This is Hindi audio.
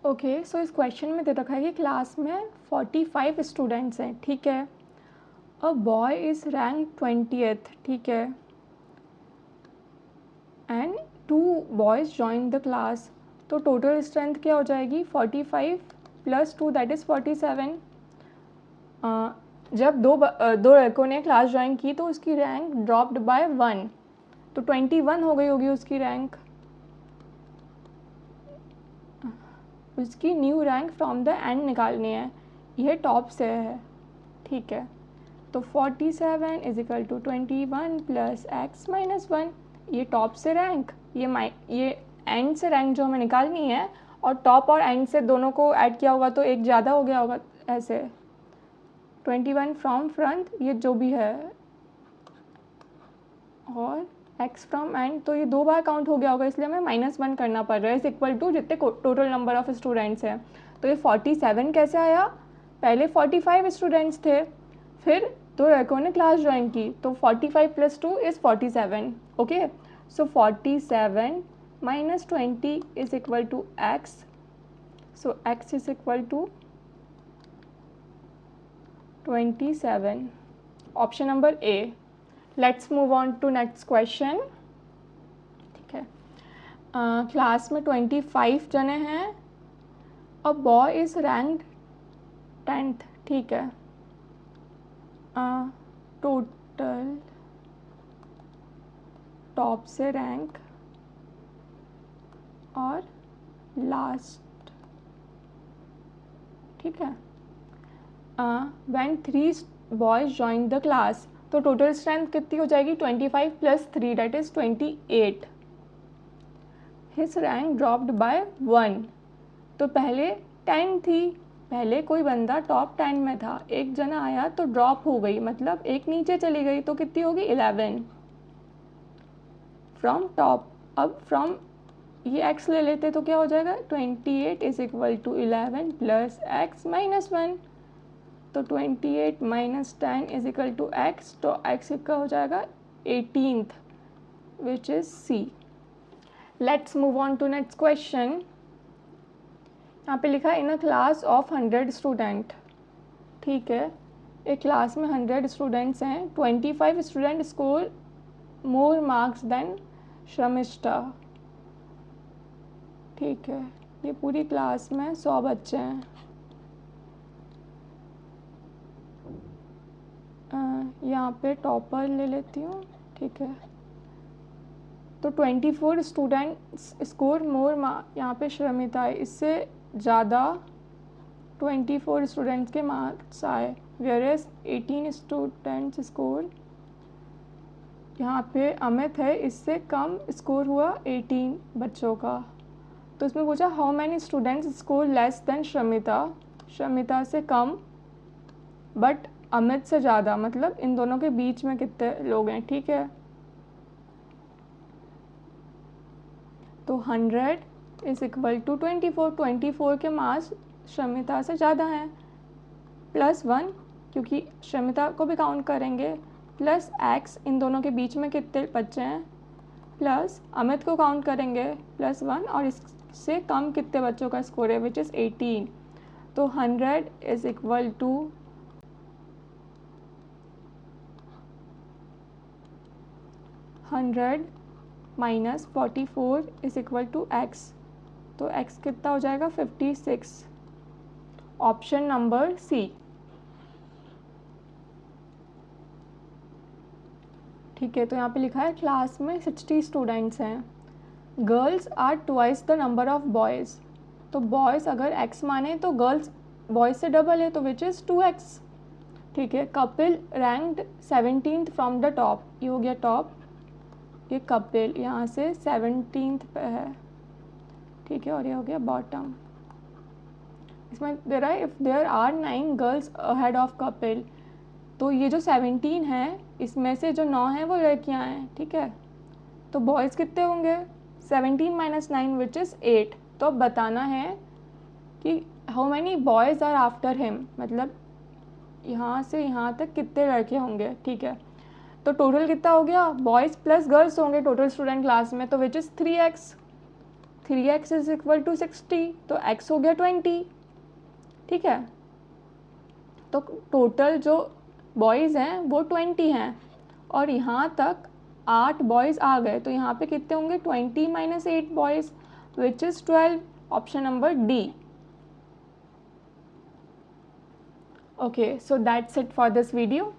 ओके, सो इस क्वेश्चन में दे रखा है कि क्लास में 45 स्टूडेंट्स हैं, ठीक है। A boy is rank 20th, ठीक है, and 2 boys join the class. तो टोटल स्ट्रेंथ क्या हो जाएगी? 45 + 2 दैट इज़ 47। जब दो लड़कों ने क्लास ज्वाइन की तो उसकी रैंक ड्रॉप्ड बाय 1, तो 21 हो गई होगी उसकी रैंक। उसकी new rank from the end निकालनी है, यह टॉप से है, ठीक है। तो 47 = 21 + x - 1, ये टॉप से रैंक, ये एंड से रैंक जो हमें निकालनी है, और टॉप और एंड से दोनों को ऐड किया होगा तो एक ज़्यादा हो गया होगा, ऐसे 21 फ्रॉम फ्रंट, ये जो भी है, और x फ्रॉम एंड, तो ये 2 बार काउंट हो गया होगा, इसलिए हमें -1 करना पड़ रहा है, = जितने टोटल नंबर ऑफ स्टूडेंट्स हैं। तो ये 47 कैसे आया? पहले 45 स्टूडेंट्स थे, फिर 2 लड़कों ने क्लास ज्वाइन की, तो 45 + 2 = 47, okay. So 47 - 20 = x, so x = 27, option number A. Let's move on to next question, ठीक है। क्लास में 25 जने हैं। A boy is rank 10th, ठीक है। टोटल टॉप से रैंक और लास्ट, ठीक है। When 3 boys join the class, तो टोटल स्ट्रेंथ कितनी हो जाएगी? 25 + 3 that is 28। His rank dropped by 1, तो पहले 10 थी, पहले कोई बंदा टॉप 10 में था, एक जना आया तो ड्रॉप हो गई, मतलब एक नीचे चली गई, तो कितनी होगी? 11 फ्रॉम टॉप। अब फ्रॉम ये x ले लेते तो क्या हो जाएगा? 28 = 11 + x - 1, तो 28 - 10 = x, तो x का हो जाएगा 18th, which is C। Let's move on to next question. यहाँ पे लिखा है in a class of 100 student, ठीक है। एक क्लास में 100 स्टूडेंट्स हैं, 25 student score more marks than Sharmistha, ठीक है। ये पूरी क्लास में 100 बच्चे हैं। यहाँ पे टॉपर ले लेती हूँ, ठीक है। तो 24 स्टूडेंट्स स्कोर मोर यहाँ पे शर्मिता है, इससे ज़्यादा 24 स्टूडेंट्स के मार्क्स आए, वेयरएज 18 स्टूडेंट्स स्कोर, यहाँ पे अमित है, इससे कम स्कोर हुआ 18 बच्चों का। तो इसमें पूछा how many students score less than Sharmita, Sharmita से कम बट अमित से ज़्यादा, मतलब इन दोनों के बीच में कितने लोग हैं, ठीक है। तो 100 = 24 के मार्क्स शर्मिता से ज़्यादा हैं, +1 क्योंकि शर्मिता को भी काउंट करेंगे, प्लस x, इन दोनों के बीच में कितने बच्चे हैं, प्लस अमित को काउंट करेंगे, +1, और इससे कम कितने बच्चों का स्कोर है, विच इज़ 18। तो 100 = 100 - 44 = x, तो x कितना हो जाएगा? 56, ऑप्शन नंबर सी, ठीक है। तो यहाँ पे लिखा है क्लास में 60 स्टूडेंट्स हैं, girls are twice the number of boys, तो बॉयज़ अगर x माने तो गर्ल्स बॉयज़ से डबल है, तो विच इज़ 2x, ठीक है। Kapil ranked 17th from the top, ये हो गया टॉप, ये कपिल यहाँ से 17th पे है, ठीक है, और ये हो गया बॉटम। इसमें दे रहा है if there are 9 girls ahead of Kapil, तो ये जो 17 है, इसमें से जो 9 हैं वो लड़कियां हैं, ठीक है। तो बॉयज़ कितने होंगे? 17 - 9 विच इज़ 8। तो अब बताना है कि how many boys are after him, मतलब यहाँ से यहाँ तक कितने लड़के होंगे, ठीक है। तो टोटल कितना हो गया? बॉयज़ प्लस गर्ल्स होंगे टोटल स्टूडेंट क्लास में, तो which is 3x, 3x is equal to 60, तो x हो गया 20, ठीक है। तो टोटल जो बॉयज़ हैं वो 20 हैं और यहाँ तक 8 बॉयज़ आ गए, तो यहाँ पे कितने होंगे 20 minus 8 boys which is 12, option number D. Okay, so that's it for this video.